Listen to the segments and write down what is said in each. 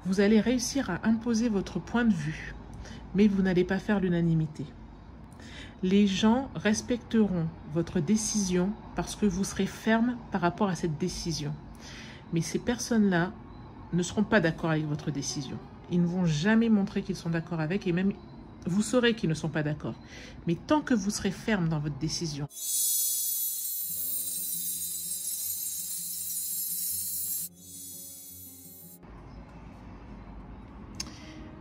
Vous allez réussir à imposer votre point de vue, mais vous n'allez pas faire l'unanimité. Les gens respecteront votre décision parce que vous serez ferme par rapport à cette décision. Mais ces personnes-là ne seront pas d'accord avec votre décision. Ils ne vont jamais montrer qu'ils sont d'accord avec, et même vous saurez qu'ils ne sont pas d'accord. Mais tant que vous serez ferme dans votre décision,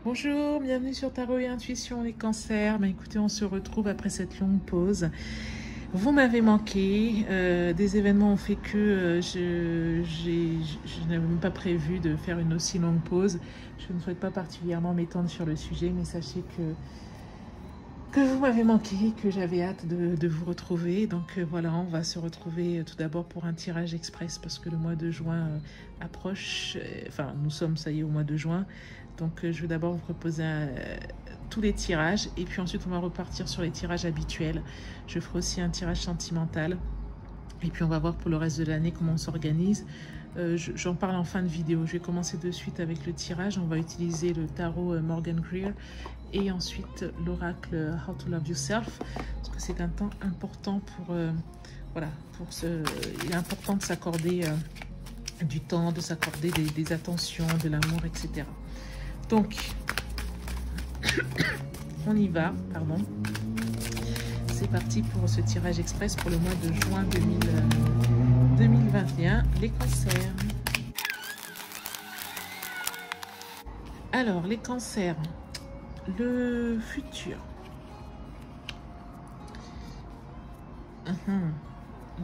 bonjour, bienvenue sur Tarot et Intuition, les cancers. Ben, écoutez, on se retrouve après cette longue pause. Vous m'avez manqué, des événements ont fait que je n'avais même pas prévu de faire une aussi longue pause. Je ne souhaite pas particulièrement m'étendre sur le sujet, mais sachez que vous m'avez manqué, que j'avais hâte de vous retrouver. Donc voilà, on va se retrouver tout d'abord pour un tirage express parce que le mois de juin approche. Enfin, nous sommes, ça y est, au mois de juin. Donc je vais d'abord vous proposer tous les tirages et puis ensuite on va repartir sur les tirages habituels. Je ferai aussi un tirage sentimental et puis on va voir pour le reste de l'année comment on s'organise. J'en parle en fin de vidéo. Je vais commencer de suite avec le tirage. On va utiliser le tarot Morgan Greer et ensuite l'oracle How to Love Yourself parce que c'est un temps important pour voilà, il est important de s'accorder du temps, de s'accorder des attentions, de l'amour, etc. Donc, on y va, pardon. C'est parti pour ce tirage express pour le mois de juin 2021, les cancers. Alors, les cancers, le futur.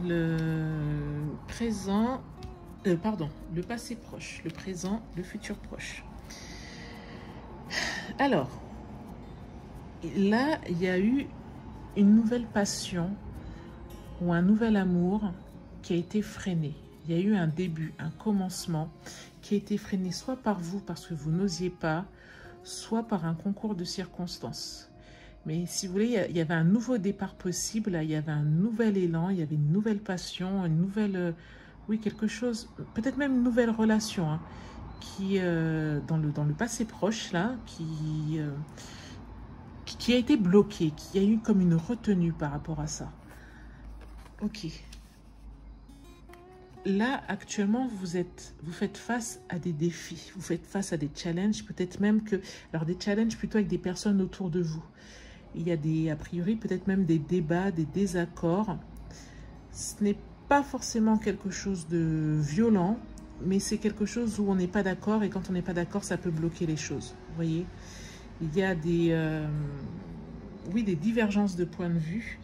Le présent, pardon, le passé proche, le présent, le futur proche. Alors, là, il y a eu une nouvelle passion ou un nouvel amour qui a été freiné. Il y a eu un début, un commencement qui a été freiné soit par vous parce que vous n'osiez pas, soit par un concours de circonstances. Mais si vous voulez, il y avait un nouveau départ possible, il y avait un nouvel élan, il y avait une nouvelle passion, une nouvelle, oui, quelque chose, peut-être même une nouvelle relation, hein, qui, dans le passé proche, là, qui a été bloqué, qui a eu comme une retenue par rapport à ça. Ok. Là, actuellement, vous faites face à des défis, vous faites face à des challenges, peut-être même que... Alors, des challenges plutôt avec des personnes autour de vous. Il y a a priori, peut-être même des débats, des désaccords. Ce n'est pas forcément quelque chose de violent, mais c'est quelque chose où on n'est pas d'accord, et quand on n'est pas d'accord, ça peut bloquer les choses. Vous voyez, il y a oui, des divergences de points de vue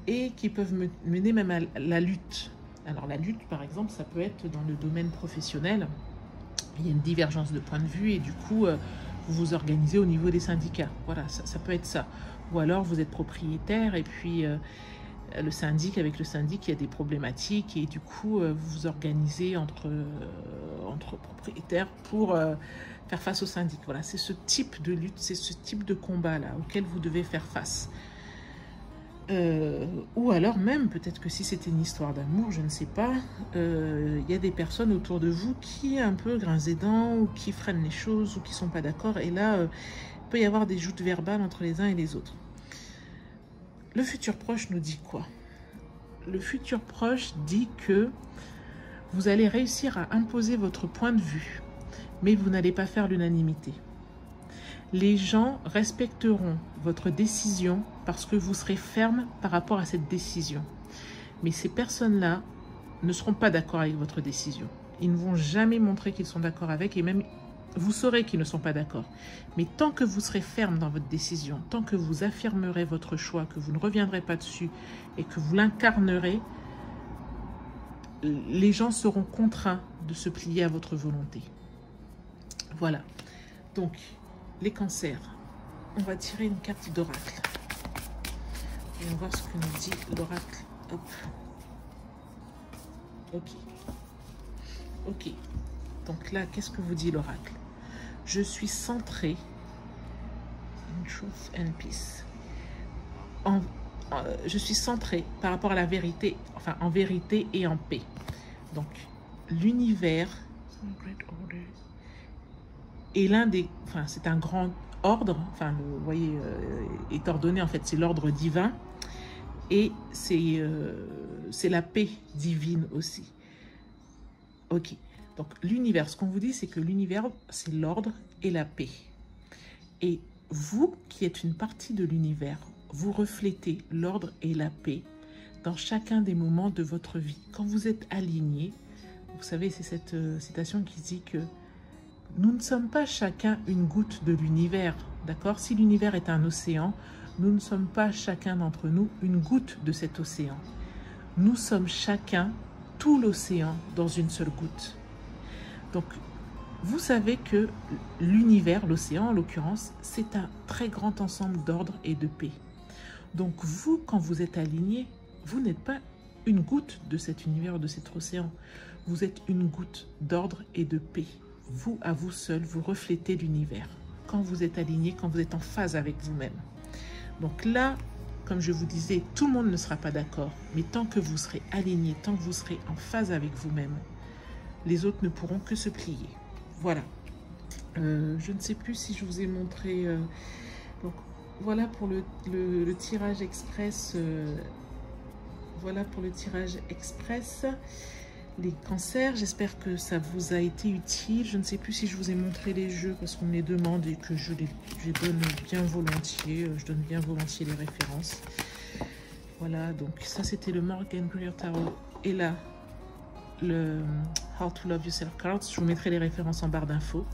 et qui peuvent mener même à la lutte. Alors la lutte, par exemple, ça peut être dans le domaine professionnel. Il y a une divergence de points de vue et du coup, vous vous organisez au niveau des syndicats. Voilà, ça peut être ça. Ou alors, vous êtes propriétaire et puis... le syndic, avec le syndic, il y a des problématiques et du coup, vous vous organisez entre propriétaires pour faire face au syndic. Voilà, c'est ce type de lutte, c'est ce type de combat-là auquel vous devez faire face. Ou alors même, peut-être que si c'était une histoire d'amour, je ne sais pas, il y a des personnes autour de vous qui un peu grincent des dents ou qui freinent les choses ou qui ne sont pas d'accord. Et là, il peut y avoir des joutes verbales entre les uns et les autres. Le futur proche nous dit quoi? Le futur proche dit que vous allez réussir à imposer votre point de vue, mais vous n'allez pas faire l'unanimité. Les gens respecteront votre décision parce que vous serez ferme par rapport à cette décision. Mais ces personnes-là ne seront pas d'accord avec votre décision. Ils ne vont jamais montrer qu'ils sont d'accord avec, et même vous saurez qu'ils ne sont pas d'accord. Mais tant que vous serez ferme dans votre décision, tant que vous affirmerez votre choix, que vous ne reviendrez pas dessus et que vous l'incarnerez, les gens seront contraints de se plier à votre volonté. Voilà. Donc, les cancers. On va tirer une carte d'oracle. Et on va voir ce que nous dit l'oracle. Hop. Ok. Ok. Donc là, qu'est-ce que vous dit l'oracle? Je suis centré in truth and peace. Je suis centré par rapport à la vérité, enfin en vérité et en paix. Donc l'univers Et enfin, c'est un grand ordre, enfin, vous voyez, est ordonné, en fait, c'est l'ordre divin. Et c'est la paix divine aussi. Ok. Donc, l'univers, ce qu'on vous dit, c'est que l'univers, c'est l'ordre et la paix. Et vous, qui êtes une partie de l'univers, vous reflétez l'ordre et la paix dans chacun des moments de votre vie. Quand vous êtes aligné, vous savez, c'est cette citation qui dit que nous ne sommes pas chacun une goutte de l'univers, d'accord? Si l'univers est un océan, nous ne sommes pas chacun d'entre nous une goutte de cet océan. Nous sommes chacun tout l'océan dans une seule goutte. Donc, vous savez que l'univers, l'océan en l'occurrence, c'est un très grand ensemble d'ordre et de paix. Donc vous, quand vous êtes aligné, vous n'êtes pas une goutte de cet univers, de cet océan. Vous êtes une goutte d'ordre et de paix. Vous, à vous seul, vous reflétez l'univers. Quand vous êtes aligné, quand vous êtes en phase avec vous-même. Donc là, comme je vous disais, tout le monde ne sera pas d'accord. Mais tant que vous serez aligné, tant que vous serez en phase avec vous-même, les autres ne pourront que se plier. Voilà. Je ne sais plus si je vous ai montré... donc, voilà pour le tirage express. Voilà pour le tirage express. Les cancers, j'espère que ça vous a été utile. Je ne sais plus si je vous ai montré les jeux parce qu'on me les demande et que je donne bien volontiers. Je donne bien volontiers les références. Voilà, donc ça c'était le Morgan Greer Tarot. Et là, le How to Love Yourself Cards. Je vous mettrai les références en barre d'infos.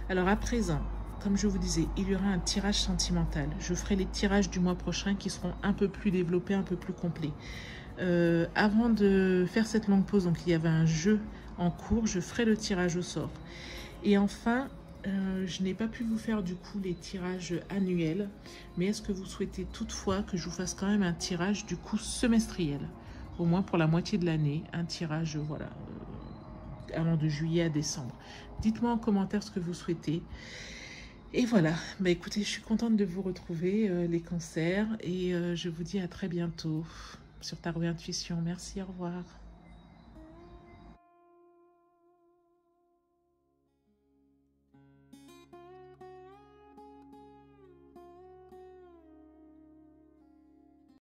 Alors à présent, comme je vous disais, il y aura un tirage sentimental. Je ferai les tirages du mois prochain qui seront un peu plus développés, un peu plus complets. Avant de faire cette longue pause, donc il y avait un jeu en cours, je ferai le tirage au sort. Et enfin, je n'ai pas pu vous faire du coup les tirages annuels, mais est-ce que vous souhaitez toutefois que je vous fasse quand même un tirage du coup semestriel, au moins pour la moitié de l'année, un tirage, voilà, allant de juillet à décembre. Dites-moi en commentaire ce que vous souhaitez. Et voilà, bah écoutez, je suis contente de vous retrouver, les cancers, et je vous dis à très bientôt sur Tarot Intuition. Merci, au revoir.